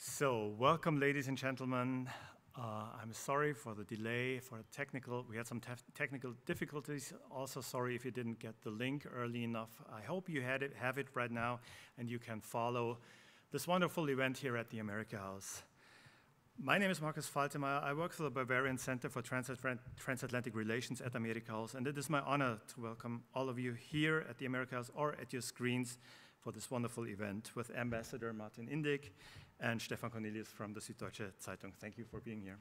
So, welcome, ladies and gentlemen. I'm sorry for the delay, we had some technical difficulties. Also sorry if you didn't get the link early enough. I hope you have it right now and you can follow this wonderful event here at the amerikahaus. My name is Markus Faltemeyer. I work for the Bavarian Center for Transatlantic Relations at amerikahaus, and it is my honor to welcome all of you here at the amerikahaus or at your screens for this wonderful event with Ambassador Martin Indyk and Stefan Kornelius from the Süddeutsche Zeitung. Thank you for being here.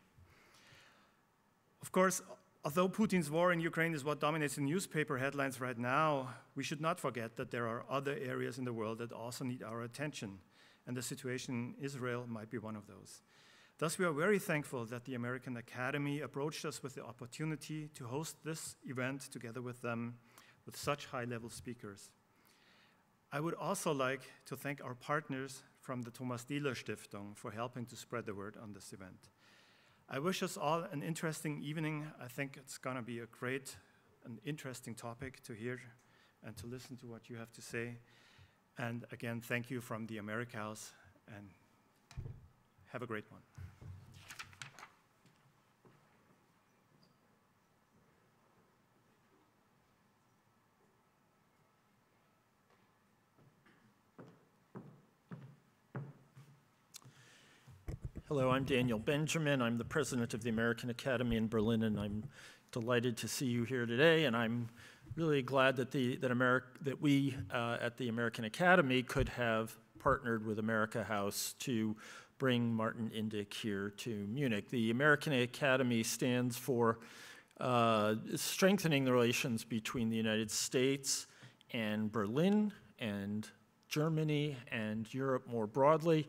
Of course, although Putin's war in Ukraine is what dominates the newspaper headlines right now, we should not forget that there are other areas in the world that also need our attention, and the situation in Israel might be one of those. Thus, we are very thankful that the American Academy approached us with the opportunity to host this event together with them, with such high-level speakers. I would also like to thank our partners from the Thomas Dieler Stiftung for helping to spread the word on this event. I wish us all an interesting evening. I think it's going to be a great and interesting topic to hear and to listen to what you have to say. And again, thank you from the amerikahaus, and have a great one. Hello, I'm Daniel Benjamin. I'm the president of the American Academy in Berlin, and I'm delighted to see you here today. And I'm really glad that we at the American Academy could have partnered with amerikahaus to bring Martin Indyk here to Munich. The American Academy stands for strengthening the relations between the United States and Berlin and Germany and Europe more broadly.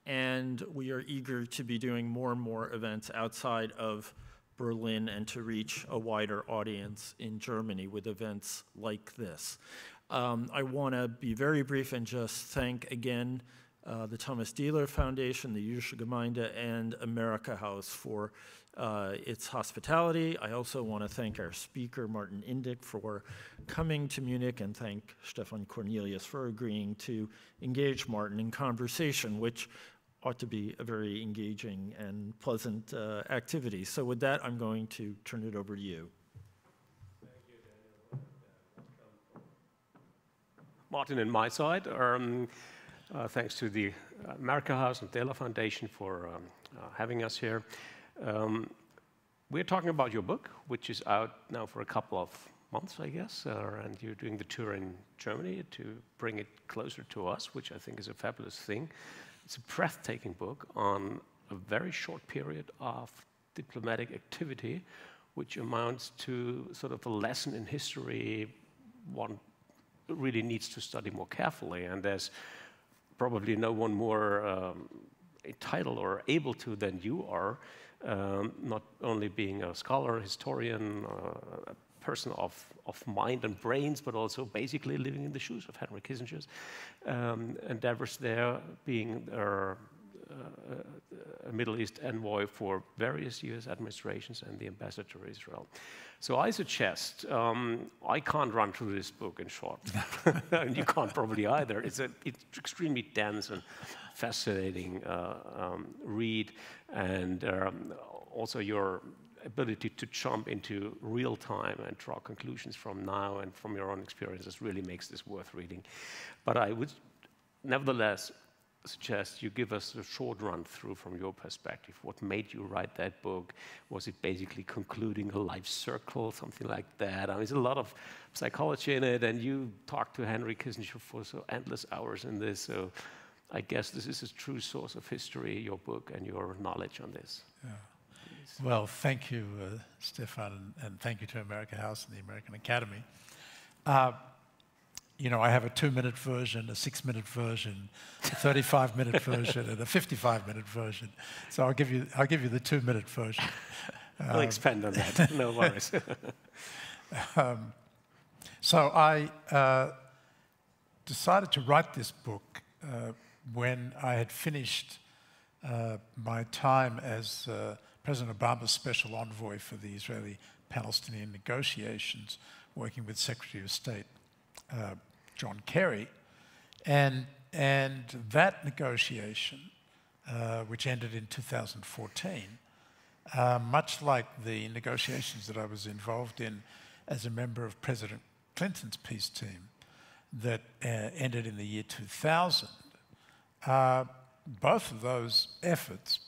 And we are eager to be doing more and more events outside of Berlin and to reach a wider audience in Germany with events like this. I want to be very brief and just thank again the Thomas Dieler Foundation, the Jüdische Gemeinde, and amerikahaus for its hospitality. I also want to thank our speaker, Martin Indyk, for coming to Munich, and thank Stefan Kornelius for agreeing to engage Martin in conversation, which ought to be a very engaging and pleasant activity. So with that, I'm going to turn it over to you. Thank you, Daniel. Welcome, Martin and my side. Thanks to the amerikahaus and Dieler Foundation for having us here. We're talking about your book, which is out now for a couple of months, I guess, and you're doing the tour in Germany to bring it closer to us, which I think is a fabulous thing. It's a breathtaking book on a very short period of diplomatic activity, which amounts to sort of a lesson in history one really needs to study more carefully. And there's probably no one more entitled or able to than you are, not only being a scholar, historian, a person of mind and brains, but also basically living in the shoes of Henry Kissinger's endeavors there, being a Middle East envoy for various US administrations and the ambassador to Israel. So I suggest, I can't run through this book in short, and you can't probably either. It's extremely dense and fascinating read, and also your ability to jump into real time and draw conclusions from now and from your own experiences really makes this worth reading. But I would nevertheless suggest you give us a short run through from your perspective. What made you write that book? Was it basically concluding a life circle, something like that? I mean, there's a lot of psychology in it, and you talked to Henry Kissinger for so endless hours in this, so I guess this is a true source of history, your book and your knowledge on this. Yeah. Well, thank you, Stefan, and thank you to amerikahaus and the American Academy. You know, I have a 2-minute version, a 6-minute version, a 35-minute version, and a 55-minute version. So I'll give you the 2-minute version. I'll expand on that. No worries. So I decided to write this book when I had finished my time as President Obama's special envoy for the Israeli-Palestinian negotiations, working with Secretary of State John Kerry, and that negotiation which ended in 2014, much like the negotiations that I was involved in as a member of President Clinton's peace team that ended in the year 2000, both of those efforts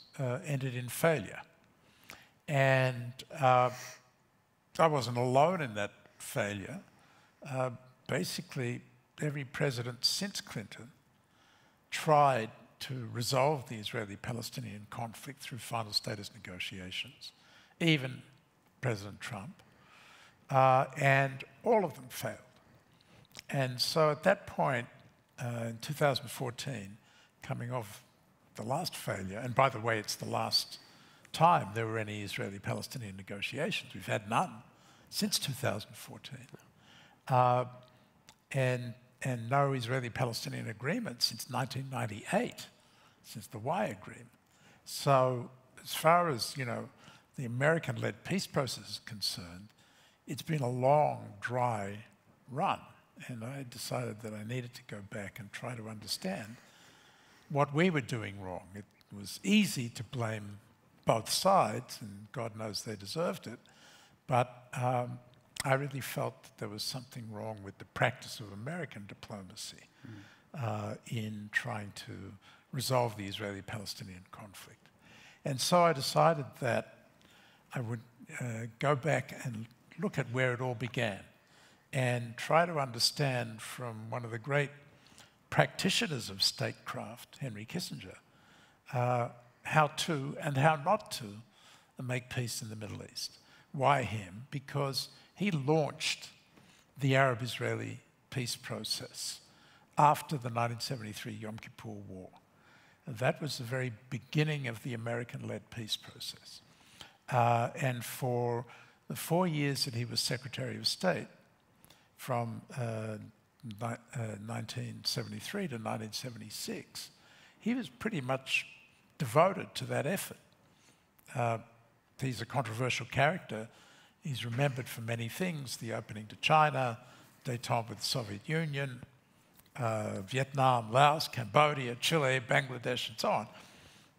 ended in failure. And I wasn't alone in that failure. Basically, every president since Clinton tried to resolve the Israeli-Palestinian conflict through final status negotiations, even President Trump, and all of them failed. And so at that point, in 2014, coming off the last failure, and by the way, it's the last time there were any Israeli-Palestinian negotiations. We've had none since 2014. And no Israeli-Palestinian agreement since 1998, since the Y agreement. So as far as, the American-led peace process is concerned, it's been a long, dry run. And I decided that I needed to go back and try to understand what we were doing wrong. It was easy to blame both sides, and God knows they deserved it, but I really felt that there was something wrong with the practice of American diplomacy in trying to resolve the Israeli-Palestinian conflict. And so I decided that I would go back and look at where it all began and try to understand from one of the great practitioners of statecraft, Henry Kissinger, how to and how not to make peace in the Middle East. Why him? Because he launched the Arab-Israeli peace process after the 1973 Yom Kippur War. And that was the very beginning of the American-led peace process. And for the 4 years that he was Secretary of State, from 1973 to 1976, he was pretty much devoted to that effort. He's a controversial character. He's remembered for many things: the opening to China, détente with the Soviet Union, Vietnam, Laos, Cambodia, Chile, Bangladesh, and so on.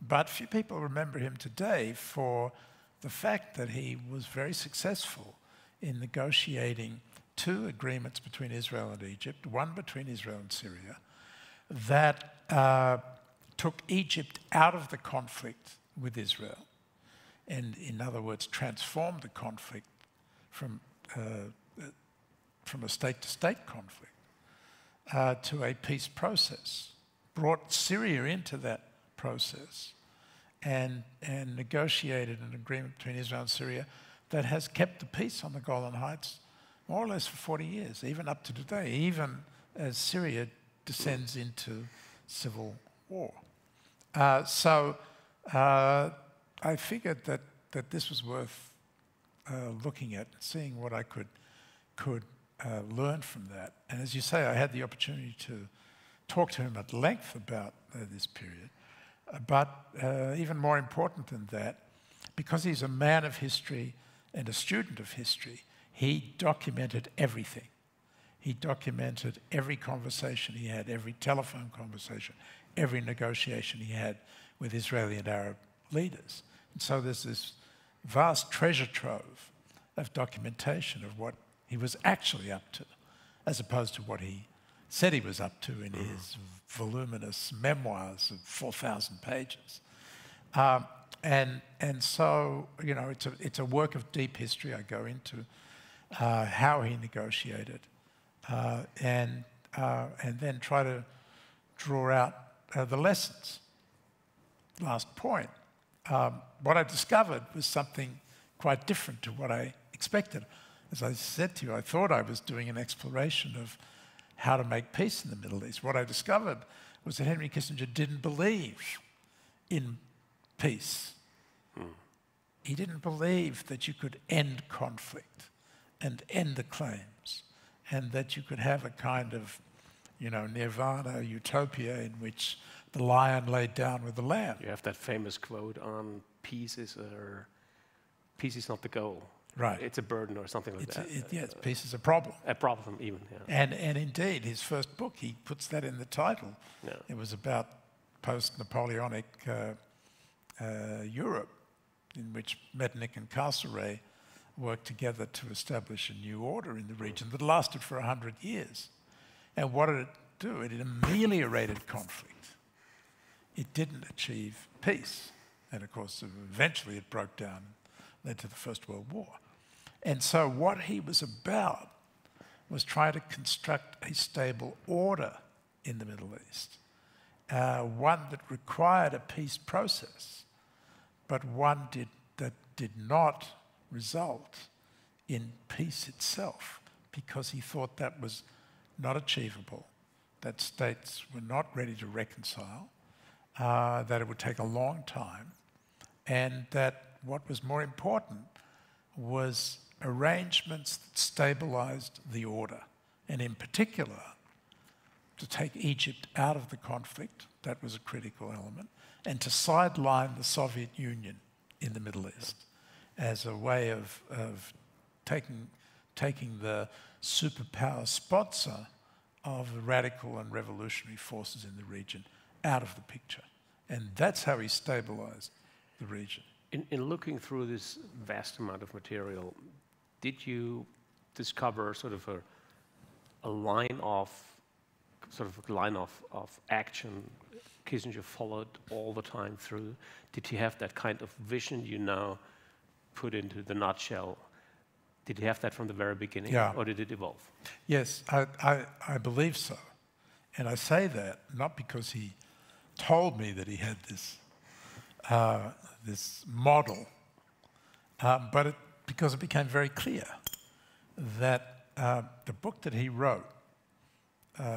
But few people remember him today for the fact that he was very successful in negotiating 2 agreements between Israel and Egypt, one between Israel and Syria, that took Egypt out of the conflict with Israel, and in other words, transformed the conflict from a state-to-state conflict to a peace process, brought Syria into that process, and negotiated an agreement between Israel and Syria that has kept the peace on the Golan Heights more or less for 40 years, even up to today, even as Syria descends into civil war. So I figured that this was worth looking at, seeing what I could learn from that. And as you say, I had the opportunity to talk to him at length about this period. But even more important than that, because he's a man of history and a student of history, he documented everything. He documented every conversation he had, every telephone conversation, every negotiation he had with Israeli and Arab leaders. And so there's this vast treasure trove of documentation of what he was actually up to, as opposed to what he said he was up to in his voluminous memoirs of 4,000 pages. And so, it's a work of deep history. I go into how he negotiated, and then try to draw out the lessons. Last point. What I discovered was something quite different to what I expected. As I said to you, I thought I was doing an exploration of how to make peace in the Middle East. What I discovered was that Henry Kissinger didn't believe in peace. He didn't believe that you could end conflict and end the claims, and that you could have a kind of, nirvana, utopia in which the lion laid down with the lamb. You have that famous quote on peace is not the goal. Right. It's a burden or something like that. Yes, peace is a problem. A problem even, yeah. And indeed, his first book, he puts that in the title. Yeah. It was about post-Napoleonic Europe, in which Metternich and Castlereagh worked together to establish a new order in the region that lasted for 100 years. And what did it do? It ameliorated conflict. It didn't achieve peace. And of course, eventually it broke down, led to the First World War. And so what he was about was trying to construct a stable order in the Middle East, one that required a peace process, but one that did not result in peace itself, because he thought that was not achievable, that states were not ready to reconcile, that it would take a long time, and that what was more important was arrangements that stabilized the order, and in particular, to take Egypt out of the conflict, that was a critical element, and to sideline the Soviet Union in the Middle East as a way of taking the superpower sponsor of the radical and revolutionary forces in the region out of the picture. And that's how he stabilized the region. In looking through this vast amount of material, did you discover sort of a line of action Kissinger followed all the time through? Did he have that kind of vision you now put into the nutshell? Did he have that from the very beginning, or did it evolve? Yes, I believe so. And I say that not because he told me that he had this, this model, but because it became very clear that the book that he wrote,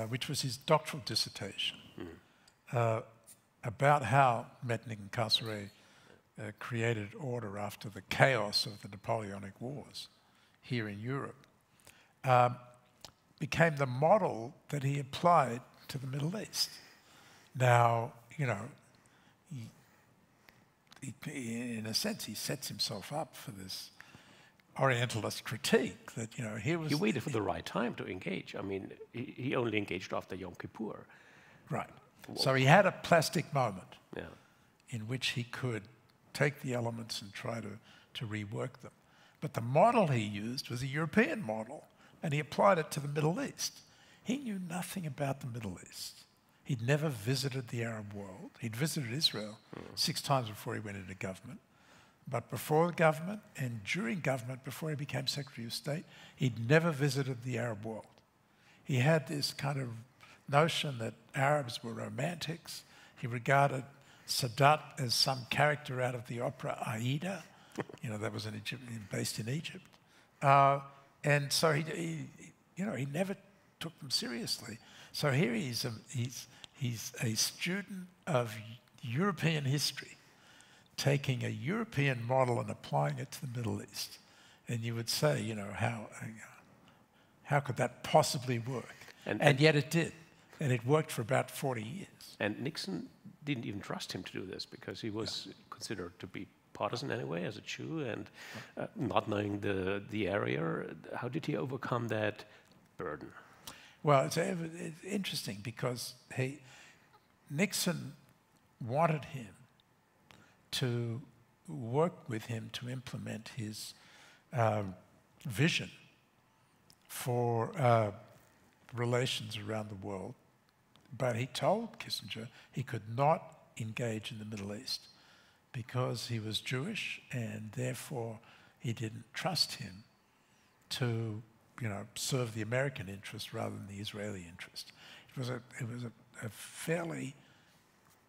which was his doctoral dissertation, about how Metternich and Castlereagh created order after the chaos of the Napoleonic Wars here in Europe, became the model that he applied to the Middle East. Now, you know, in a sense, he sets himself up for this Orientalist critique that, you know, he waited for the right time to engage. I mean, he only engaged after Yom Kippur. Right. So he had a plastic moment Yeah. in which he could take the elements and try to rework them. But the model he used was a European model, and he applied it to the Middle East. He knew nothing about the Middle East. He'd never visited the Arab world. He'd visited Israel 6 times before he went into government. But before the government and during government, before he became Secretary of State, he'd never visited the Arab world. He had this kind of notion that Arabs were romantics. He regarded Sadat as some character out of the opera Aida. You know, that was an Egyptian based in Egypt. And so he never took them seriously. So here he's a student of European history, taking a European model and applying it to the Middle East. And you would say, you know, how could that possibly work? And yet it did. And it worked for about 40 years. And Nixon didn't even trust him to do this because he was considered to be partisan anyway as a Jew and not knowing the area. How did he overcome that burden? Well, it's interesting because Nixon wanted him to work with him to implement his vision for relations around the world. But he told Kissinger he could not engage in the Middle East because he was Jewish, and therefore he didn't trust him to, you know, serve the American interest rather than the Israeli interest. It was a fairly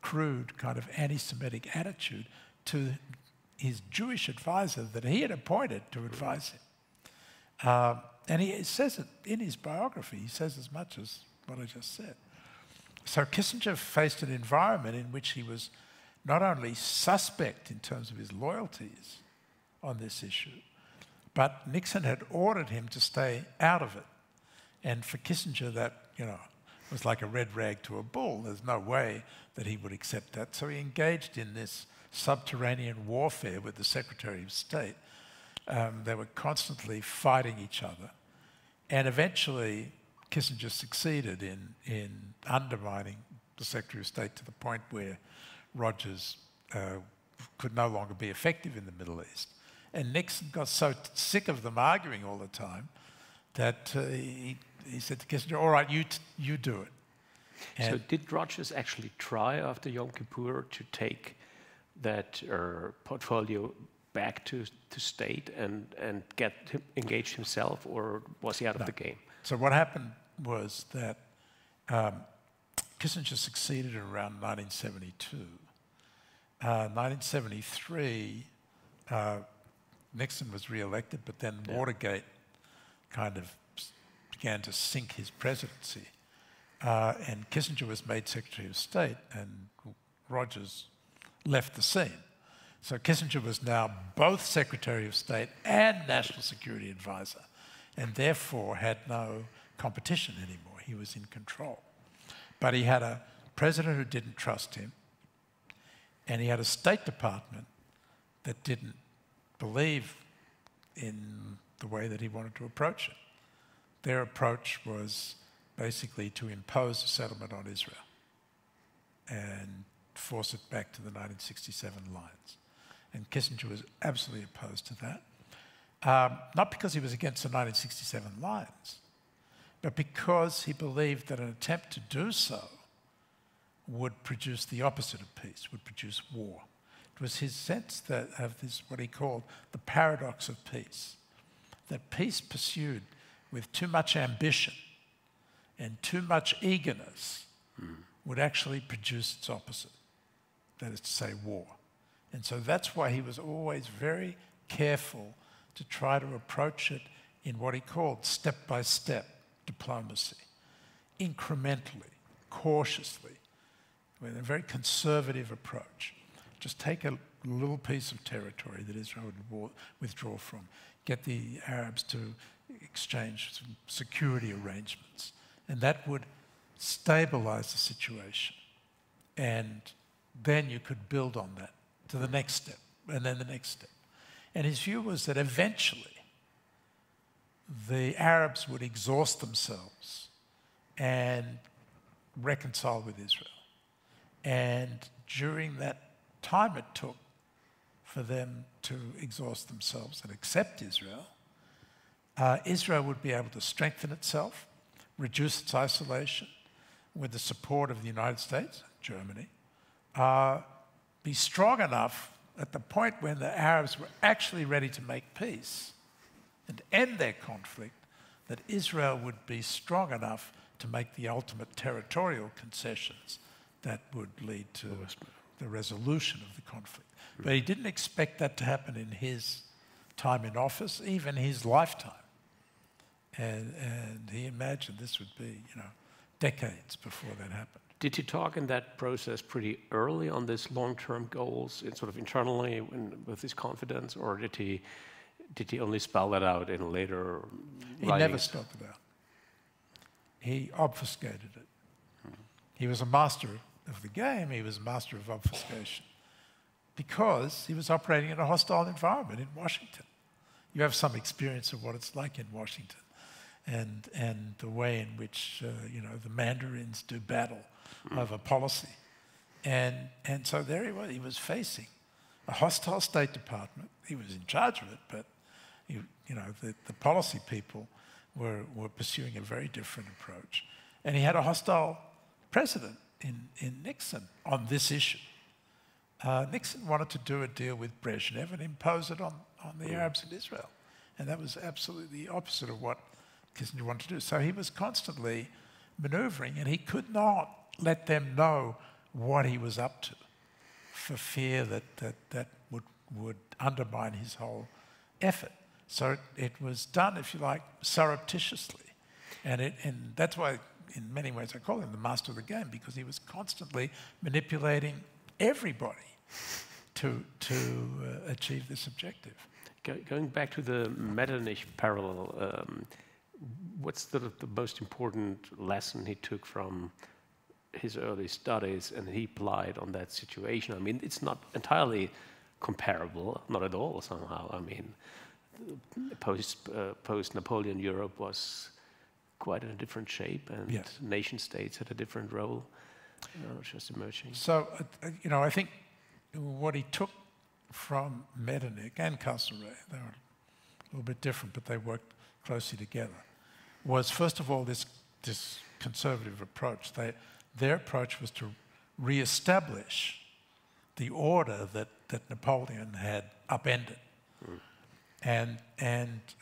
crude kind of anti-Semitic attitude to his Jewish advisor that he had appointed to advise him. And he says it in his biography. He says as much as what I just said. So Kissinger faced an environment in which he was not only suspect in terms of his loyalties on this issue, but Nixon had ordered him to stay out of it. And for Kissinger, that, you know, was like a red rag to a bull. There's no way that he would accept that. So he engaged in this subterranean warfare with the Secretary of State. They were constantly fighting each other. And eventually, Kissinger succeeded in undermining the Secretary of State to the point where Rogers could no longer be effective in the Middle East. And Nixon got so sick of them arguing all the time that he said to Kissinger, all right, you do it. And so did Rogers actually try after Yom Kippur to take that portfolio back to state and get him engaged himself, or was he out of the game? So what happened was that Kissinger succeeded in around 1972. 1973, Nixon was re-elected, but then Watergate kind of began to sink his presidency. And Kissinger was made Secretary of State, and Rogers left the scene. So Kissinger was now both Secretary of State and National Security Advisor, and therefore had no competition anymore. He was in control. But he had a president who didn't trust him, and he had a State Department that didn't believe in the way that he wanted to approach it. Their approach was basically to impose a settlement on Israel and force it back to the 1967 lines. And Kissinger was absolutely opposed to that. Not because he was against the 1967 lines, but because he believed that an attempt to do so would produce the opposite of peace, would produce war. It was his sense that of this, what he called the paradox of peace, that peace pursued with too much ambition and too much eagerness would actually produce its opposite, that is to say, war. And so that's why he was always very careful to try to approach it in what he called step-by-step diplomacy, incrementally, cautiously, with a very conservative approach. Just take a little piece of territory that Israel would withdraw from, get the Arabs to exchange some security arrangements, and that would stabilize the situation. And then you could build on that to the next step, and then the next step. And his view was that eventually the Arabs would exhaust themselves and reconcile with Israel. And during that time it took for them to exhaust themselves and accept Israel, Israel would be able to strengthen itself, reduce its isolation with the support of the United States, Germany, be strong enough at the point when the Arabs were actually ready to make peace and end their conflict, that Israel would be strong enough to make the ultimate territorial concessions that would lead to the resolution of the conflict. But he didn't expect that to happen in his time in office, even his lifetime. And he imagined this would be, decades before that happened. Did he talk in that process pretty early on these long-term goals, sort of internally with his confidence, or did he only spell that out in later He writings? never spelled it out. He obfuscated it. He was a master of the game. He was a master of obfuscation because he was operating in a hostile environment in Washington. You have some experience of what it's like in Washington and the way in which the Mandarins do battle over policy. And so there he was. He was facing a hostile State Department. He was in charge of it, but the policy people were pursuing a very different approach. And he had a hostile president in Nixon on this issue. Nixon wanted to do a deal with Brezhnev and impose it on the Arabs in Israel. And that was absolutely the opposite of what Kissinger wanted to do. So he was constantly maneuvering, and he could not let them know what he was up to for fear that would undermine his whole effort. So it was done, if you like, surreptitiously. And that's why, in many ways, I call him the master of the game, because he was constantly manipulating everybody to achieve this objective. Going back to the Metternich parallel, what's the most important lesson he took from his early studies and he applied on that situation? I mean, it's not entirely comparable, not at all somehow. I mean, post-Napoleon Europe was quite in a different shape, and nation states had a different role. just emerging. So, you know, I think what he took from Metternich and Castlereagh, they were a little bit different, but they worked closely together, was first of all this conservative approach. Their approach was to re-establish the order that Napoleon had upended. And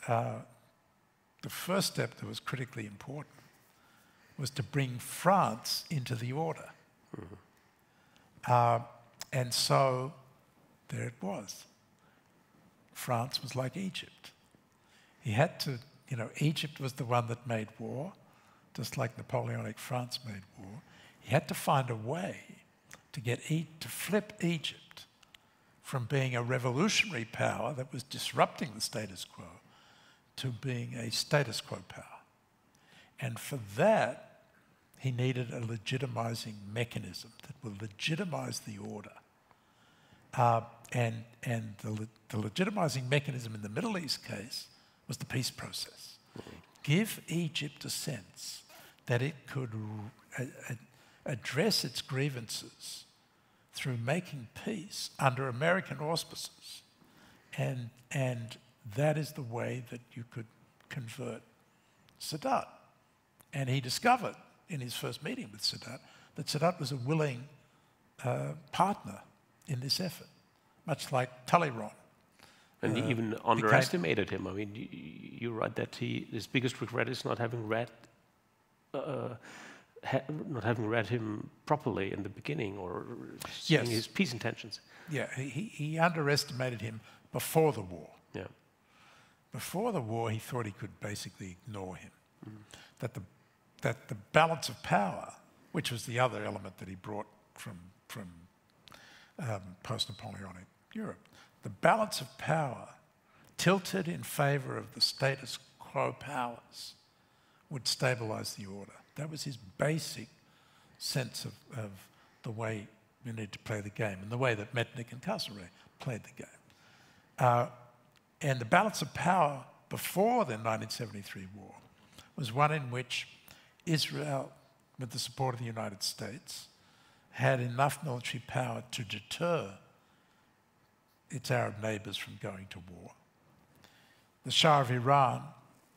the first step that was critically important was to bring France into the order. And so there it was. France was like Egypt. He had to, you know, Egypt was the one that made war, just like Napoleonic France made war. He had to find a way to to flip Egypt from being a revolutionary power that was disrupting the status quo to being a status quo power. And for that, he needed a legitimizing mechanism that would legitimize the order. And the legitimizing mechanism in the Middle East case was the peace process. Give Egypt a sense that it could address its grievances through making peace under American auspices. And that is the way that you could convert Sadat. And he discovered in his first meeting with Sadat that Sadat was a willing partner in this effort, much like Talleyrand. And he even underestimated him. I mean, you write that his biggest regret is not having read him properly in the beginning, or seeing his peace intentions. Yeah, he underestimated him before the war. Yeah. Before the war, he thought he could basically ignore him. That the balance of power, which was the other element that he brought from post-Napoleonic Europe, the balance of power tilted in favor of the status quo powers would stabilize the order. That was his basic sense of the way you need to play the game, and the way that Metternich and Castlereagh played the game. And the balance of power before the 1973 war was one in which Israel, with the support of the United States, had enough military power to deter its Arab neighbors from going to war. The Shah of Iran,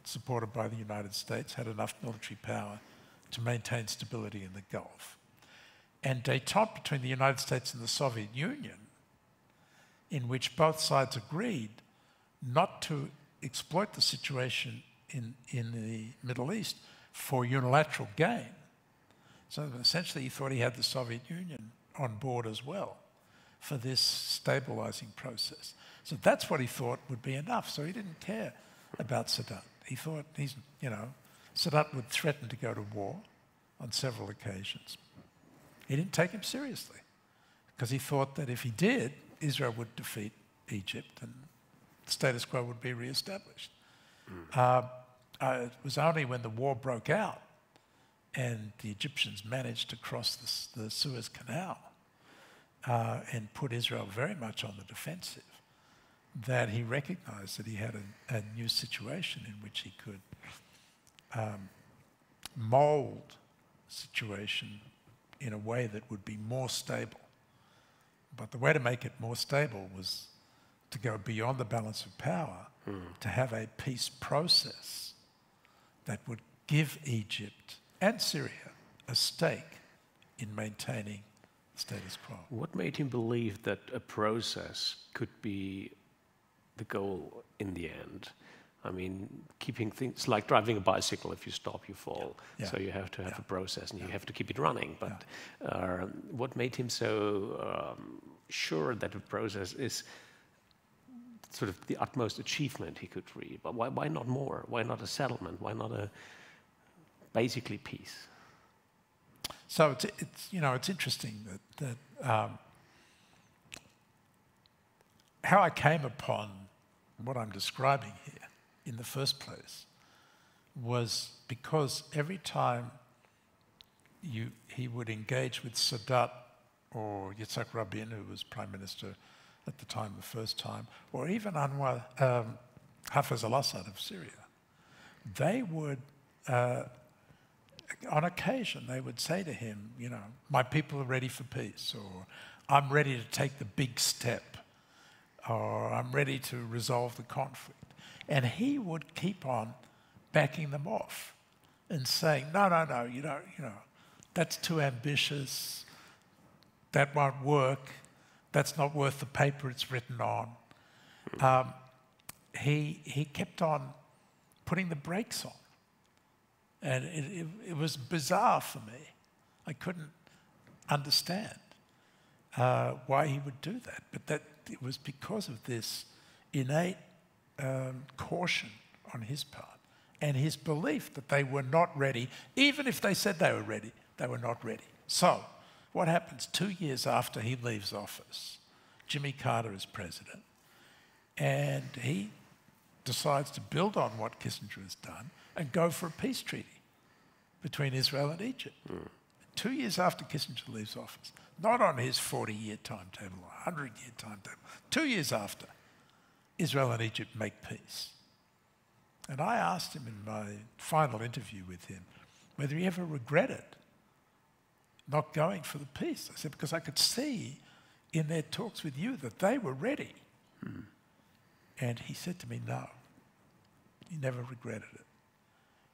supported by the United States, had enough military power to maintain stability in the Gulf. And détente between the United States and the Soviet Union, in which both sides agreed not to exploit the situation in the Middle East for unilateral gain. So essentially he thought he had the Soviet Union on board as well for this stabilizing process. So that's what he thought would be enough. So he didn't care about Sadat. He thought Sadat would threaten to go to war on several occasions. He didn't take him seriously because he thought that if he did, Israel would defeat Egypt and the status quo would be reestablished. It was only when the war broke out and the Egyptians managed to cross the Suez Canal and put Israel very much on the defensive that he recognized that he had a new situation in which he could mold the situation in a way that would be more stable. But the way to make it more stable was to go beyond the balance of power, to have a peace process that would give Egypt and Syria a stake in maintaining the status quo. What made him believe that a process could be the goal in the end? I mean, keeping things like driving a bicycle, if you stop, you fall. Yeah. So you have to have a process and you have to keep it running. But what made him so sure that the process is sort of the utmost achievement he could reach? But why not more? Why not a settlement? Why not basically peace? So it's interesting that how I came upon what I'm describing here in the first place was because every time he would engage with Sadat or Yitzhak Rabin, who was prime minister at the time, the first time, or even Anwar Hafez al-Assad of Syria, they would on occasion, they would say to him, you know, my people are ready for peace, or I'm ready to take the big step, or I'm ready to resolve the conflict. And he would keep on backing them off and saying, no, you know, that's too ambitious, that won't work, that's not worth the paper it's written on. He kept on putting the brakes on. And it was bizarre for me. I couldn't understand why he would do that. But that it was because of this innate caution on his part and his belief that they were not ready. Even if they said they were not ready. So what happens 2 years after he leaves office? Jimmy Carter is president, and he decides to build on what Kissinger has done and go for a peace treaty between Israel and Egypt. 2 years after Kissinger leaves office, not on his 40-year timetable or 100-year timetable, 2 years after, Israel and Egypt make peace. And I asked him in my final interview with him whether he ever regretted not going for the peace. I said, because I could see in their talks with you that they were ready. And he said to me, no, he never regretted it.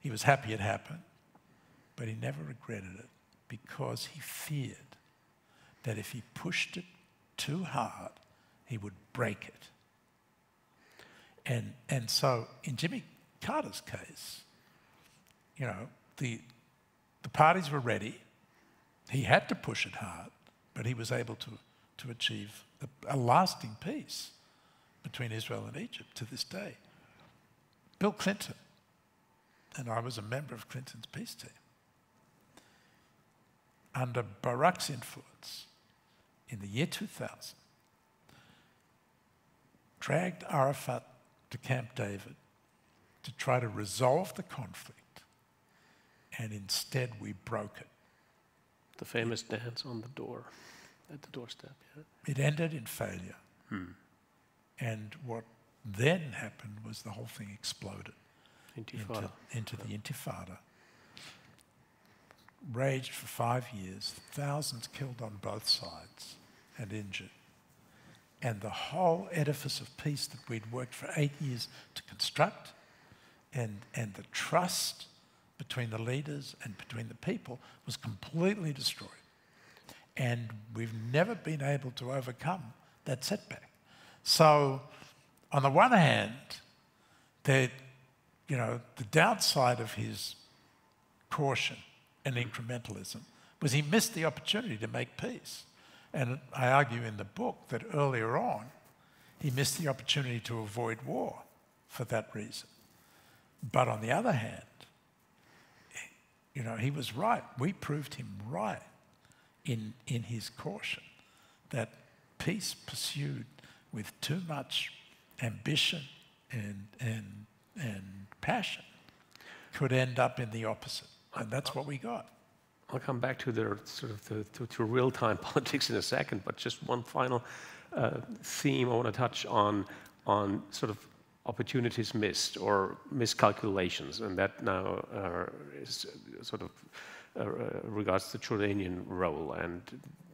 He was happy it happened, but he never regretted it because he feared that if he pushed it too hard, he would break it. And so in Jimmy Carter's case, you know, the parties were ready. He had to push it hard, but he was able to achieve a lasting peace between Israel and Egypt to this day. Bill Clinton, and I was a member of Clinton's peace team, under Barack's influence in the year 2000, dragged Arafat to Camp David to try to resolve the conflict, and instead we broke it. The famous dance on the door, at the doorstep, yeah. It ended in failure. And what then happened was the whole thing exploded into the Intifada. Raged for 5 years, thousands killed on both sides and injured. And the whole edifice of peace that we'd worked for 8 years to construct, and the trust between the leaders and between the people was completely destroyed. And we've never been able to overcome that setback. So, on the one hand, the downside of his caution and incrementalism was he missed the opportunity to make peace. And I argue in the book that earlier on, he missed the opportunity to avoid war for that reason. But on the other hand, you know, he was right. We proved him right in his caution that peace pursued with too much ambition and passion could end up in the opposite. And that's what we got. I'll come back to the sort of to real-time politics in a second, but just one final theme I want to touch on sort of opportunities missed or miscalculations, and that now is sort of regards the Jordanian role and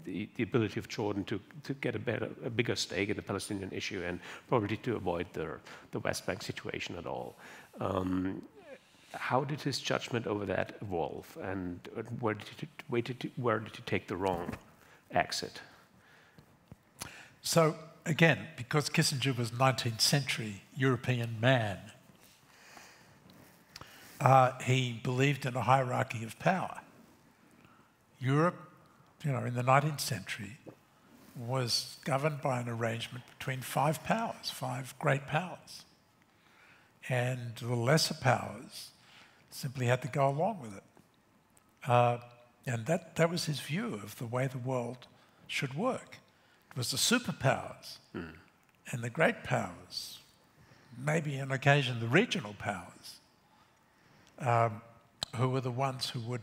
the ability of Jordan to get a bigger stake in the Palestinian issue and probably to avoid the West Bank situation at all. How did his judgment over that evolve, and where did he take the wrong exit? So again, because Kissinger was 19th century European man, he believed in a hierarchy of power. Europe, you know, in the 19th century, was governed by an arrangement between five powers, five great powers. And the lesser powers simply had to go along with it. And that was his view of the way the world should work. It was the superpowers and the great powers, maybe on occasion the regional powers, who were the ones who would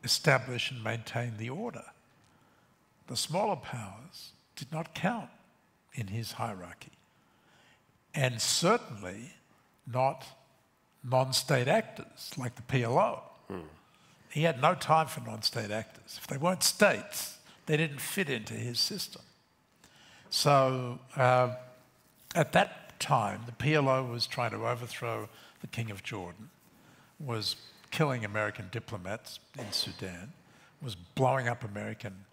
establish and maintain the order. The smaller powers did not count in his hierarchy, and certainly not non-state actors like the PLO, He had no time for non-state actors. If they weren't states, they didn't fit into his system. So at that time, the PLO was trying to overthrow the King of Jordan, was killing American diplomats in Sudan, was blowing up American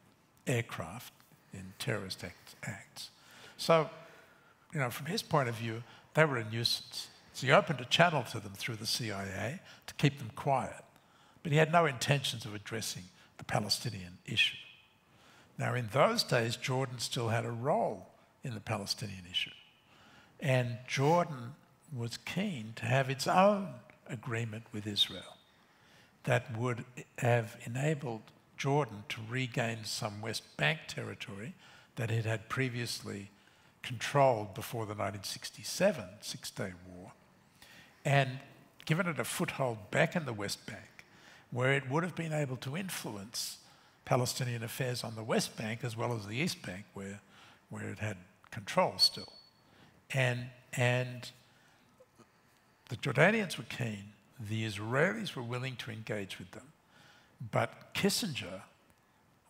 aircraft in terrorist acts. So, you know, from his point of view, they were a nuisance. So he opened a channel to them through the CIA to keep them quiet. But he had no intentions of addressing the Palestinian issue. Now, in those days, Jordan still had a role in the Palestinian issue. And Jordan was keen to have its own agreement with Israel that would have enabled Jordan to regain some West Bank territory that it had previously controlled before the 1967 Six-Day War, and given it a foothold back in the West Bank, where it would have been able to influence Palestinian affairs on the West Bank as well as the East Bank, where it had control still. And the Jordanians were keen, the Israelis were willing to engage with them, but Kissinger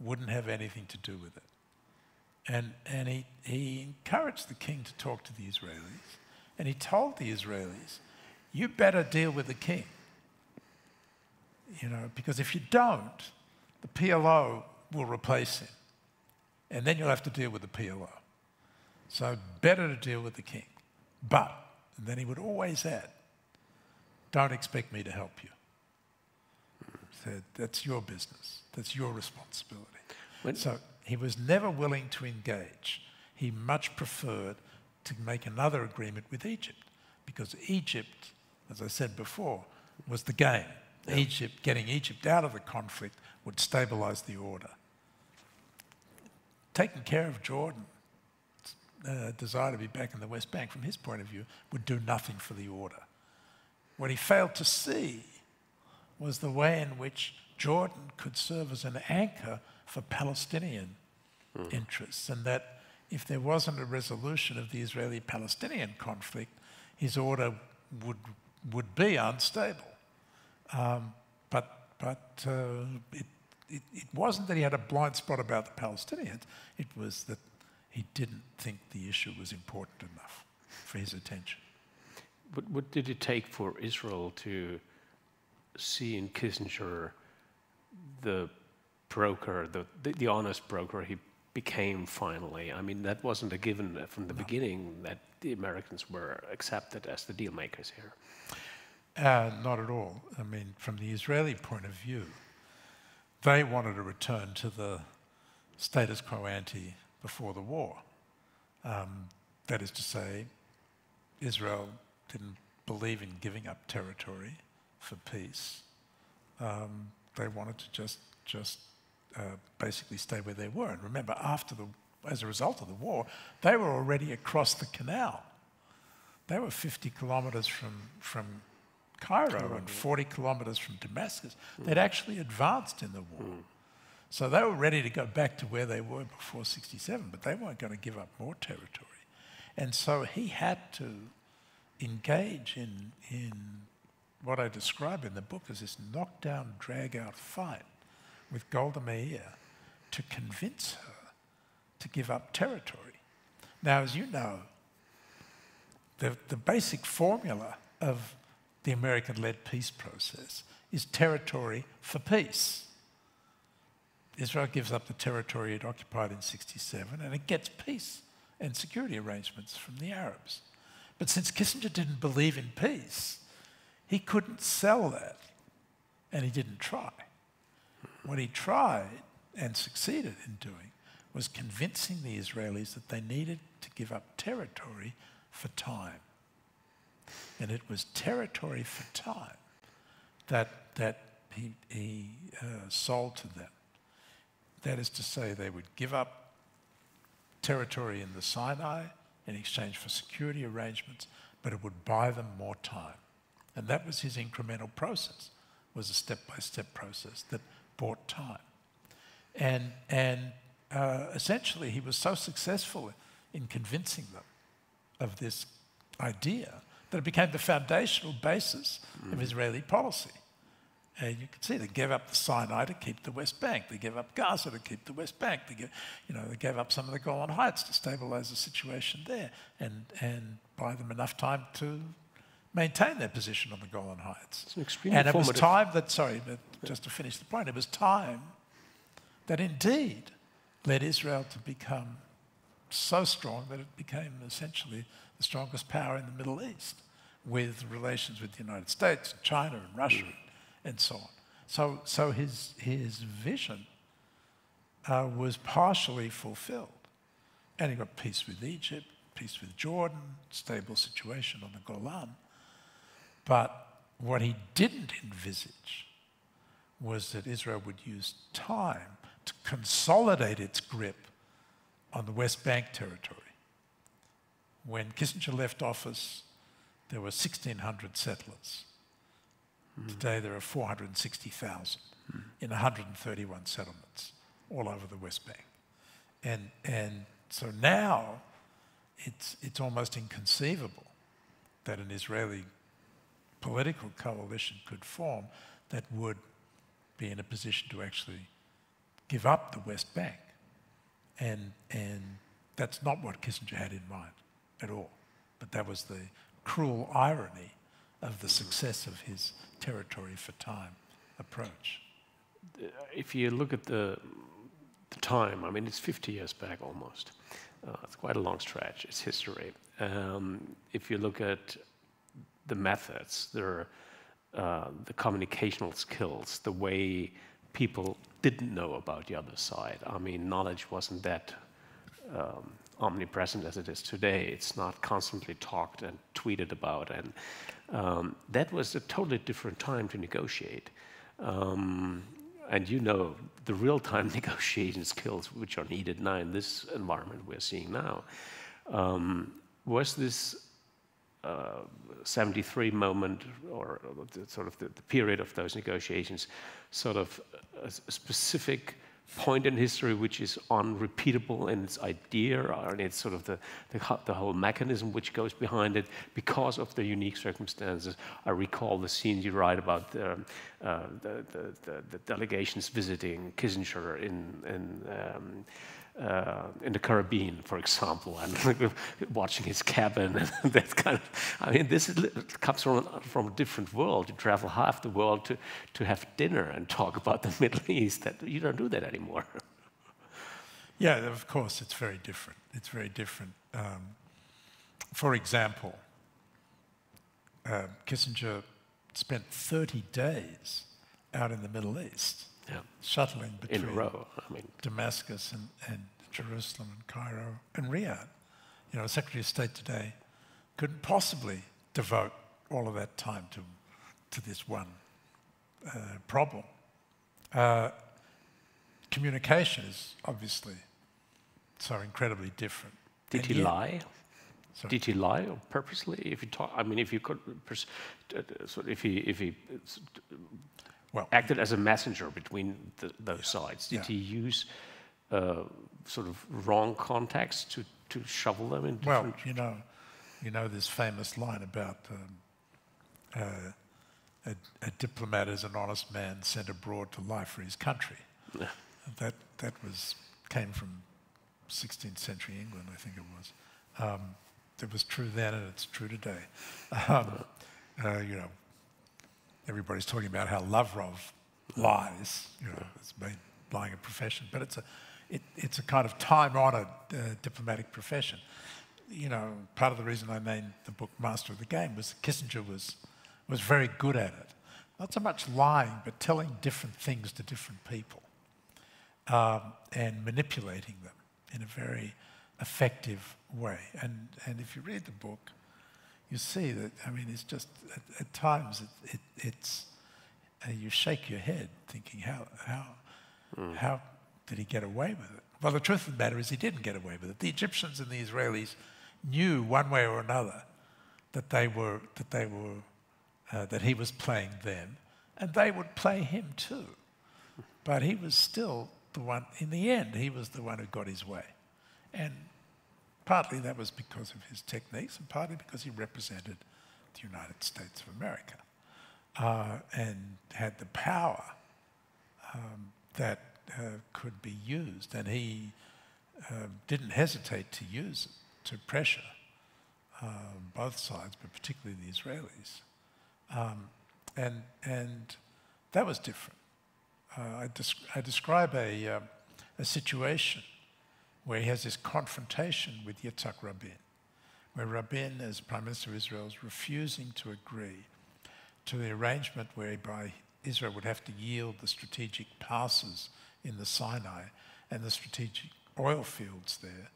wouldn't have anything to do with it. And he encouraged the king to talk to the Israelis, and he told the Israelis, you better deal with the king. You know, because if you don't, the PLO will replace him. And then you'll have to deal with the PLO. So better to deal with the king. But, and then he would always add, don't expect me to help you. He said, that's your business. That's your responsibility. So he was never willing to engage. He much preferred to make another agreement with Egypt, because Egypt, as I said before, was the game. Egypt, getting Egypt out of the conflict would stabilise the order. Taking care of Jordan's desire to be back in the West Bank, from his point of view, would do nothing for the order. What he failed to see was the way in which Jordan could serve as an anchor for Palestinian interests, and that if there wasn't a resolution of the Israeli-Palestinian conflict, his order would be unstable. But it wasn't that he had a blind spot about the Palestinians, it was that he didn't think the issue was important enough for his attention. But what did it take for Israel to see in Kissinger the broker, the honest broker he became finally? I mean, that wasn't a given from the beginning that the Americans were accepted as the deal makers here. Not at all. I mean, from the Israeli point of view, they wanted to return to the status quo ante before the war. That is to say, Israel didn't believe in giving up territory for peace. They wanted to just basically stay where they were. And remember, as a result of the war, they were already across the canal. They were 50 kilometres from Cairo and 40 kilometres from Damascus. They'd actually advanced in the war. So they were ready to go back to where they were before 67, but they weren't going to give up more territory. And so he had to engage in what I describe in the book as this knockdown, drag-out fight with Golda Meir to convince her to give up territory. Now, as you know, the basic formula of the American-led peace process is territory for peace. Israel gives up the territory it occupied in 67, and it gets peace and security arrangements from the Arabs. But since Kissinger didn't believe in peace, he couldn't sell that, and he didn't try. What he tried and succeeded in doing was convincing the Israelis that they needed to give up territory for time. And it was territory for time that he sold to them. That is to say, they would give up territory in the Sinai in exchange for security arrangements, but it would buy them more time. And that was his incremental process, was a step-by-step process that bought time. And essentially, he was so successful in convincing them of this idea that it became the foundational basis of Israeli policy. And you can see they gave up the Sinai to keep the West Bank. They gave up Gaza to keep the West Bank. They gave up some of the Golan Heights to stabilize the situation there and buy them enough time to maintain their position on the Golan Heights. It's an extremely and it was time that, just to finish the point, it was time that indeed led Israel to become so strong that it became essentially the strongest power in the Middle East, with relations with the United States, and China, and Russia, and so on. So his vision was partially fulfilled. And he got peace with Egypt, peace with Jordan, stable situation on the Golan. But what he didn't envisage was that Israel would use time to consolidate its grip on the West Bank territory. When Kissinger left office, there were 1,600 settlers. Today there are 460,000 in 131 settlements all over the West Bank. And so now it's almost inconceivable that an Israeli political coalition could form that would be in a position to actually give up the West Bank. And that's not what Kissinger had in mind at all. But that was the cruel irony of the success of his territory for time approach. If you look at the time, I mean, it's 50 years back almost. It's quite a long stretch. It's history. If you look at the methods, the communicational skills, the way people didn't know about the other side. I mean, knowledge wasn't that omnipresent as it is today. It's not constantly talked and tweeted about, and that was a totally different time to negotiate. And you know the real-time negotiation skills which are needed now in this environment we're seeing now. Was this 73 moment, or sort of the period of those negotiations, sort of a specific point in history which is unrepeatable in its idea, or in its sort of the whole mechanism which goes behind it because of the unique circumstances? I recall the scenes you write about the delegations visiting Kissinger in the Caribbean, for example, and watching his cabin and that kind of. I mean, this comes from a different world. You travel half the world to have dinner and talk about the Middle East. That you don't do that anymore. Yeah, of course, it's very different. It's very different. For example, Kissinger spent 30 days out in the Middle East. Yeah. Shuttling between in a row, Damascus and Jerusalem and Cairo and Riyadh. You know, Secretary of State today couldn't possibly devote all of that time to this one problem. Communication is obviously so incredibly different. Did he lie? Sorry. Did he lie purposely? If you talk, I mean, if you could, if he acted as a messenger between those sides. Did he use sort of wrong context to shovel them in different... Well, you know this famous line about a diplomat is an honest man sent abroad to lie for his country. Yeah. That came from 16th century England, I think it was. It was true then and it's true today. You know, everybody's talking about how Lavrov lies. You know, it's made lying a profession, but it's a kind of time-honoured diplomatic profession. You know, part of the reason I named the book Master of the Game was that Kissinger was very good at it. Not so much lying, but telling different things to different people and manipulating them in a very effective way. And if you read the book, you see that, I mean, it's just, at times, it's you shake your head thinking, how did he get away with it? Well, the truth of the matter is he didn't get away with it. The Egyptians and the Israelis knew one way or another that that he was playing them, and they would play him too. But he was still the one, in the end, he was the one who got his way. And partly that was because of his techniques, and partly because he represented the United States of America. and had the power that could be used, and he didn't hesitate to use it to pressure both sides, but particularly the Israelis. And that was different. I describe a situation where he has this confrontation with Yitzhak Rabin, where Rabin, as Prime Minister of Israel, is refusing to agree to the arrangement whereby Israel would have to yield the strategic passes in the Sinai and the strategic oil fields there,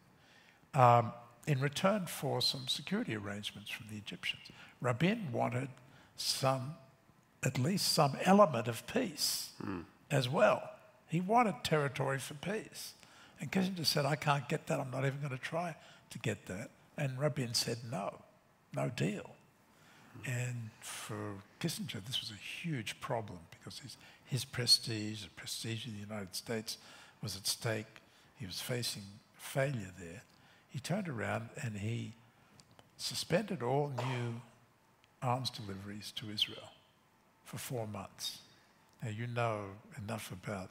in return for some security arrangements from the Egyptians. Rabin wanted at least some element of peace as well. He wanted territory for peace. And Kissinger said, I can't get that, I'm not even going to try to get that. And Rabin said, no deal. And for Kissinger, this was a huge problem because his prestige, the prestige of the United States was at stake. He was facing failure there. He turned around and he suspended all new arms deliveries to Israel for 4 months. Now, you know enough about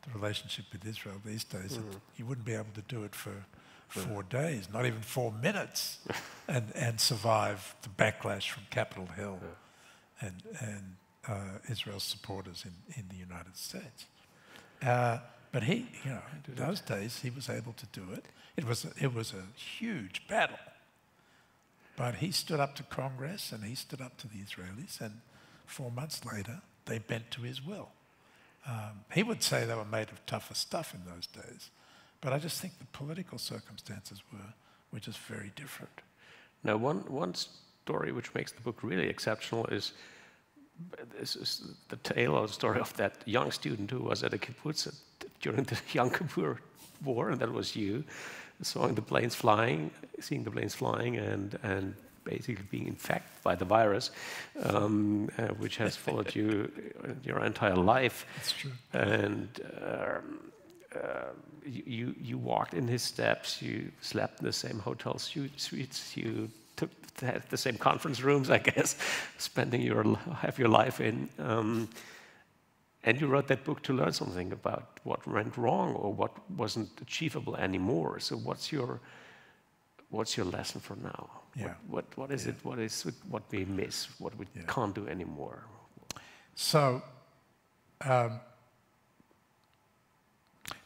the relationship with Israel these days that you wouldn't be able to do it for 4 days, not even 4 minutes, and survive the backlash from Capitol Hill and Israel's supporters in the United States. But he, in those days, he was able to do it. It was a huge battle. But he stood up to Congress and he stood up to the Israelis, and 4 months later, they bent to his will. He would say they were made of tougher stuff in those days, but I just think the political circumstances were just very different. Now, one story which makes the book really exceptional is the tale or the story of that young student who was at a kibbutz during the Yom Kippur War, and that was you, seeing the planes flying, and basically being infected by the virus, which has followed you your entire life. That's true. And you walked in his steps, you slept in the same hotel suites, you had the same conference rooms, I guess, spending your life in. And you wrote that book to learn something about what went wrong or what wasn't achievable anymore. So what's your lesson for now? Yeah. What is it? What we miss? What we can't do anymore? So,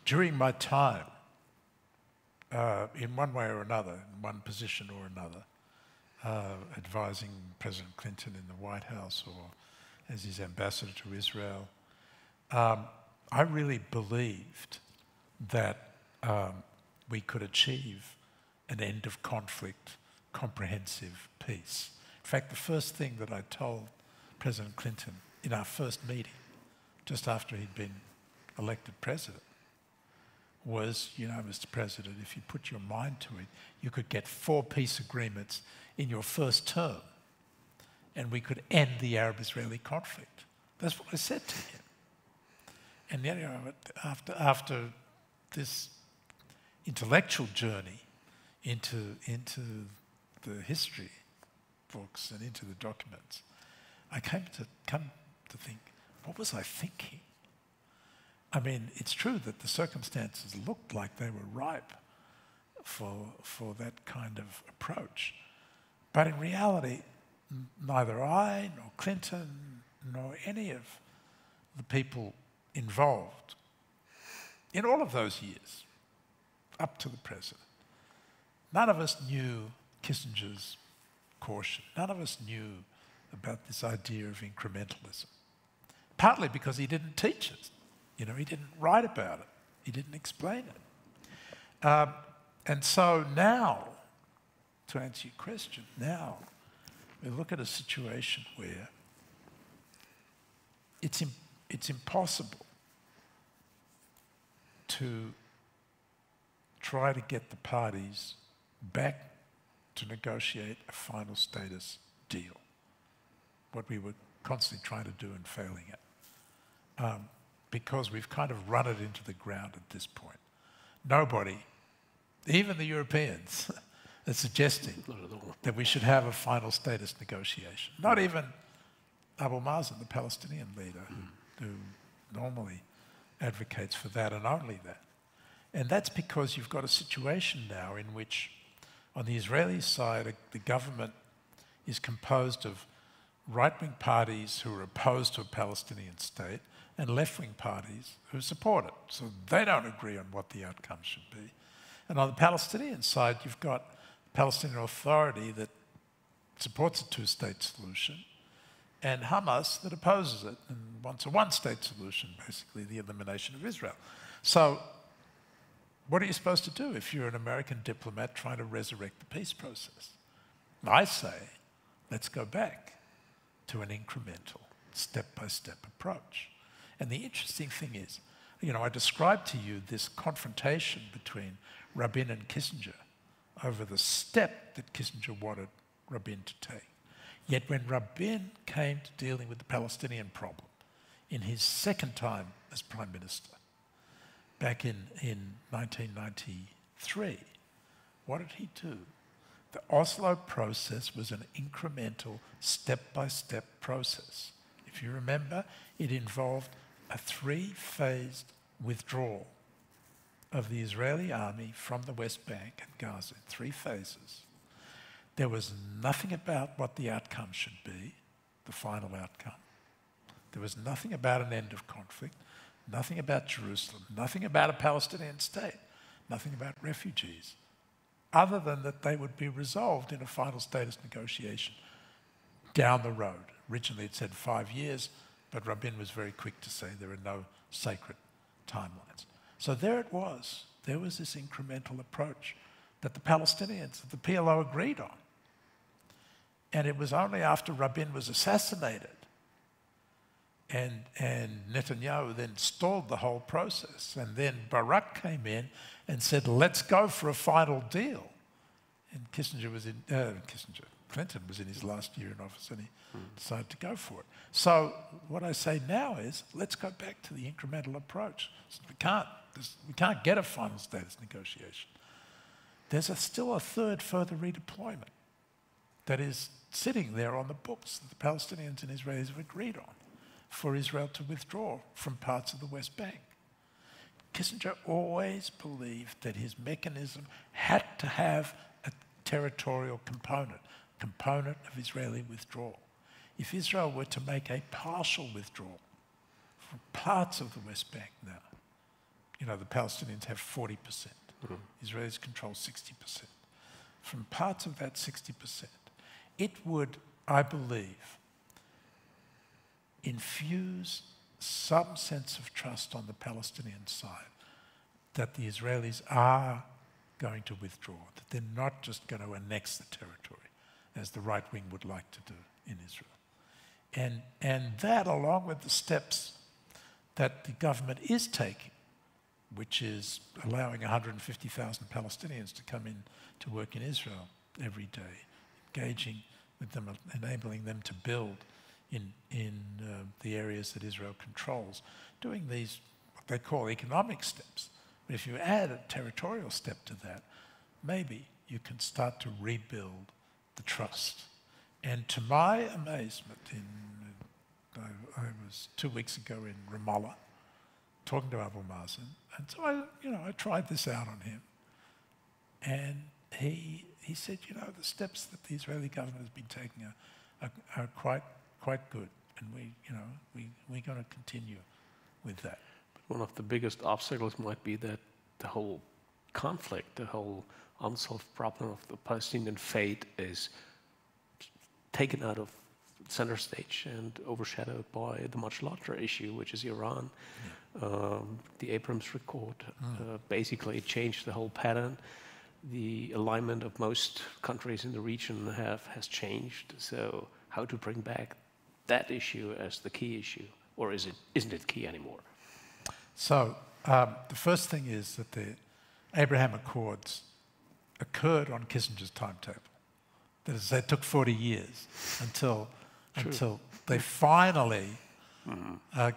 during my time, in one way or another, in one position or another, advising President Clinton in the White House or as his ambassador to Israel, I really believed that we could achieve an end of conflict, comprehensive peace. In fact, the first thing that I told President Clinton in our first meeting, just after he'd been elected president, was, Mr. President, if you put your mind to it, you could get 4 peace agreements in your first term, and we could end the Arab-Israeli conflict. That's what I said to him. And after this intellectual journey into the history books and into the documents, I come to think, what was I thinking? I mean, it's true that the circumstances looked like they were ripe for that kind of approach. But in reality, neither I, nor Clinton, nor any of the people involved in all of those years, up to the present, none of us knew Kissinger's caution. None of us knew about this idea of incrementalism, partly because he didn't teach it. He didn't write about it. He didn't explain it. And so now, to answer your question, now we look at a situation where it's impossible to try to get the parties back to negotiate a final status deal, what we were constantly trying to do and failing at. Because we've kind of run it into the ground at this point. Nobody, even the Europeans, are suggesting that we should have a final status negotiation. Not even Abu Mazen, the Palestinian leader, who normally advocates for that and only that. And that's because you've got a situation now in which, on the Israeli side, the government is composed of right-wing parties who are opposed to a Palestinian state and left-wing parties who support it. So they don't agree on what the outcome should be. And on the Palestinian side, you've got the Palestinian Authority that supports a two-state solution, and Hamas that opposes it and wants a one-state solution, basically the elimination of Israel. So what are you supposed to do if you're an American diplomat trying to resurrect the peace process? I say, let's go back to an incremental, step-by-step approach. And the interesting thing is, you know, I described to you this confrontation between Rabin and Kissinger over the step that Kissinger wanted Rabin to take. Yet when Rabin came to dealing with the Palestinian problem in his second time as Prime Minister, back in 1993, what did he do? The Oslo process was an incremental, step-by-step process. If you remember, it involved a three-phased withdrawal of the Israeli army from the West Bank and Gaza in 3 phases. There was nothing about what the outcome should be, the final outcome. There was nothing about an end of conflict, nothing about Jerusalem, nothing about a Palestinian state, nothing about refugees, other than that they would be resolved in a final status negotiation down the road. Originally it said 5 years, but Rabin was very quick to say there are no sacred timelines. So there it was. There was this incremental approach that the Palestinians, the PLO agreed on. And it was only after Rabin was assassinated and Netanyahu then stalled the whole process. And then Barak came in and said, let's go for a final deal. And Clinton was in his last year in office and he decided to go for it. So what I say now is, let's go back to the incremental approach. We can't get a final status negotiation. There's still a third further redeployment that is sitting there on the books that the Palestinians and Israelis have agreed on for Israel to withdraw from parts of the West Bank. Kissinger always believed that his mechanism had to have a territorial component of Israeli withdrawal. If Israel were to make a partial withdrawal from parts of the West Bank now, you know, the Palestinians have 40%. Israelis control 60%. From parts of that 60%, it would, I believe, infuse some sense of trust on the Palestinian side that the Israelis are going to withdraw, that they're not just going to annex the territory, as the right wing would like to do in Israel. And that, along with the steps that the government is taking, which is allowing 150,000 Palestinians to come in to work in Israel every day, engaging with them, enabling them to build in the areas that Israel controls, doing these, what they call economic steps. But if you add a territorial step to that, maybe you can start to rebuild the trust. And to my amazement, I was 2 weeks ago in Ramallah, talking to Abu Mazen, and so I tried this out on him, and he said, you know, the steps that the Israeli government has been taking are quite good, and we're going to continue with that. But one of the biggest obstacles might be that the whole conflict, the whole unsolved problem of the Palestinian fate is taken out of center stage and overshadowed by the much larger issue, which is Iran. Yeah. The Abrams Accord basically changed the whole pattern. The alignment of most countries in the region has changed. So how to bring back that issue as the key issue, or isn't it key anymore? So the first thing is that the Abraham Accords occurred on Kissinger's timetable. That is, it took 40 years until they finally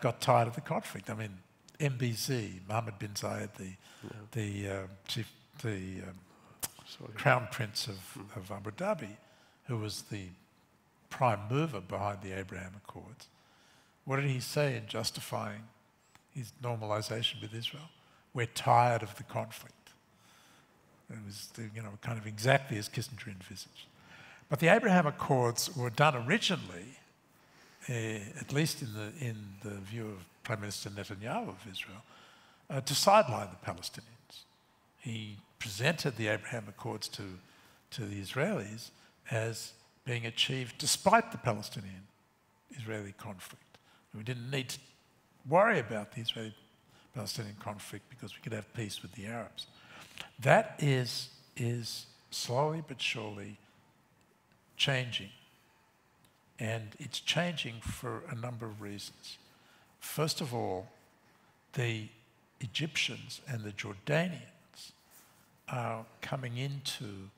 got tired of the conflict. I mean, MBZ, Mohammed bin Zayed, the Crown Prince of Abu Dhabi, who was the prime mover behind the Abraham Accords, what did he say in justifying his normalization with Israel? We're tired of the conflict. It was, kind of exactly as Kissinger envisaged. But the Abraham Accords were done originally, at least in the view of Prime Minister Netanyahu of Israel, to sideline the Palestinians. He presented the Abraham Accords to the Israelis as being achieved despite the Palestinian-Israeli conflict. We didn't need to worry about the Israeli-Palestinian conflict because we could have peace with the Arabs. That is slowly but surely changing. And it's changing for a number of reasons. First of all, the Egyptians and the Jordanians are coming into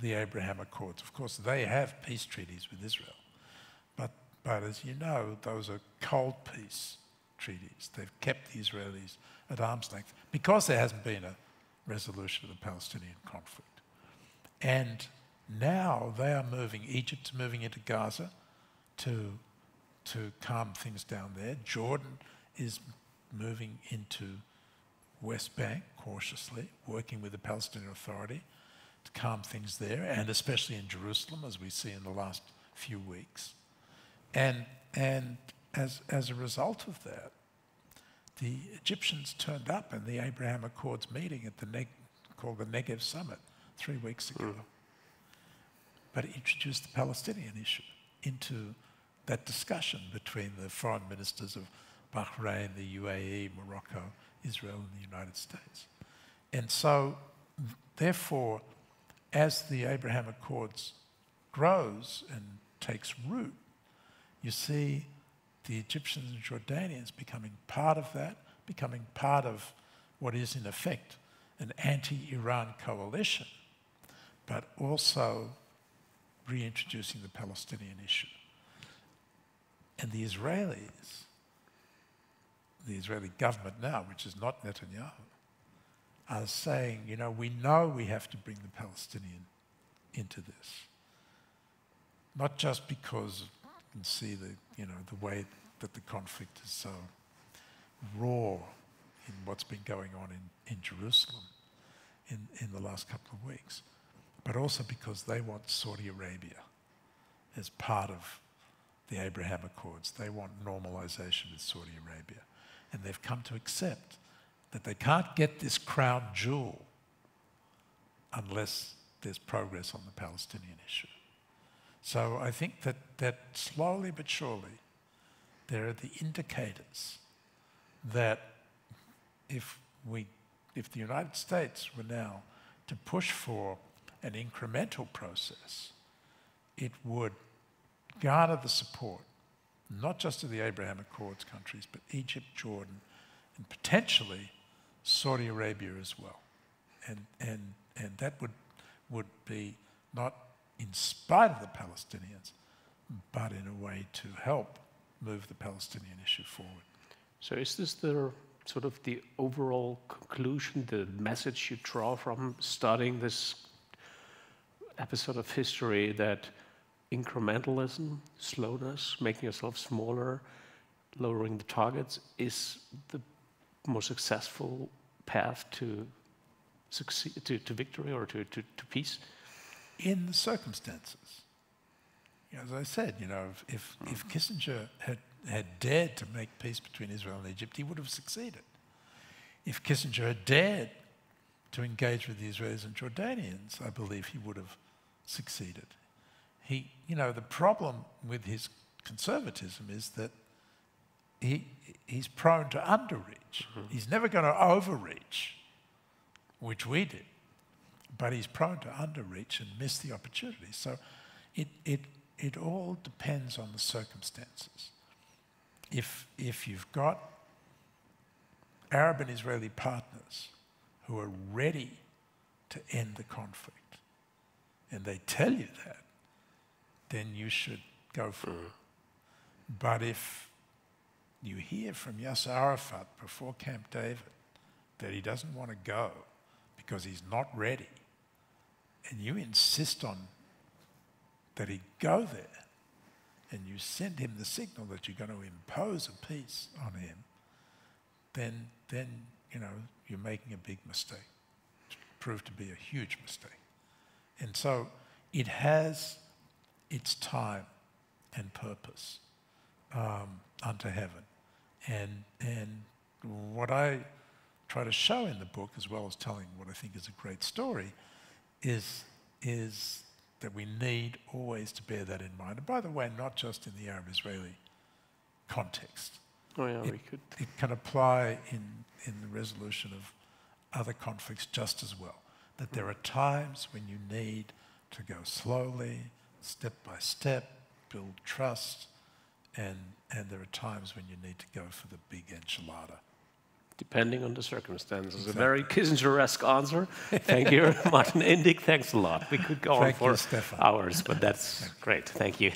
the Abraham Accords. Of course, they have peace treaties with Israel. But as you know, those are cold peace treaties. They've kept the Israelis at arm's length because there hasn't been a resolution of the Palestinian conflict. And now they are moving, Egypt's moving into Gaza to calm things down there. Jordan is moving into West Bank cautiously, working with the Palestinian Authority to calm things there, and especially in Jerusalem, as we see in the last few weeks. And as a result of that, the Egyptians turned up in the Abraham Accords meeting at called the Negev Summit 3 weeks ago. But it introduced the Palestinian issue into that discussion between the foreign ministers of Bahrain, the UAE, Morocco, Israel, and the United States. And so, therefore, as the Abraham Accords grows and takes root, you see the Egyptians and Jordanians becoming part of that, becoming part of what is in effect an anti-Iran coalition, but also reintroducing the Palestinian issue. And the Israelis, the Israeli government now, which is not Netanyahu, are saying, we know we have to bring the Palestinian into this. Not just because you can see the way that the conflict is so raw in what's been going on in Jerusalem in the last couple of weeks, but also because they want Saudi Arabia as part of the Abraham Accords. They want normalization with Saudi Arabia. And they've come to accept that they can't get this crown jewel unless there's progress on the Palestinian issue. So I think that slowly but surely there are the indicators that if the United States were now to push for an incremental process, it would garner the support, not just of the Abraham Accords countries, but Egypt, Jordan, and potentially Saudi Arabia as well. And that would be not in spite of the Palestinians, but in a way to help move the Palestinian issue forward. So is this the sort of the overall conclusion, the message you draw from studying this episode of history, that incrementalism, slowness, making yourself smaller, lowering the targets is the more successful path to succeed, to victory or to peace? In the circumstances. As I said, if Kissinger had dared to make peace between Israel and Egypt, he would have succeeded. If Kissinger had dared to engage with the Israelis and Jordanians, I believe he would have succeeded. The problem with his conservatism is that he's prone to underreach. He's never going to overreach, which we did, but he's prone to underreach and miss the opportunity. So it all depends on the circumstances. If you've got Arab and Israeli partners who are ready to end the conflict, and they tell you that, then you should go for it. But if you hear from Yasser Arafat before Camp David that he doesn't want to go because he's not ready, and you insist on that he go there, and you send him the signal that you're going to impose a peace on him, then you know, you're making a big mistake. It proved to be a huge mistake. And so it has its time and purpose unto heaven. And what I try to show in the book, as well as telling what I think is a great story, is that we need always to bear that in mind. And by the way, not just in the Arab-Israeli context. Oh yeah, we could. It can apply in the resolution of other conflicts just as well. That there are times when you need to go slowly, step by step, build trust, and there are times when you need to go for the big enchilada. Depending on the circumstances. Exactly. A very Kissinger-esque answer. Thank you, Martin Indyk. Thanks a lot. We could go on for hours, but that's great. Thank you.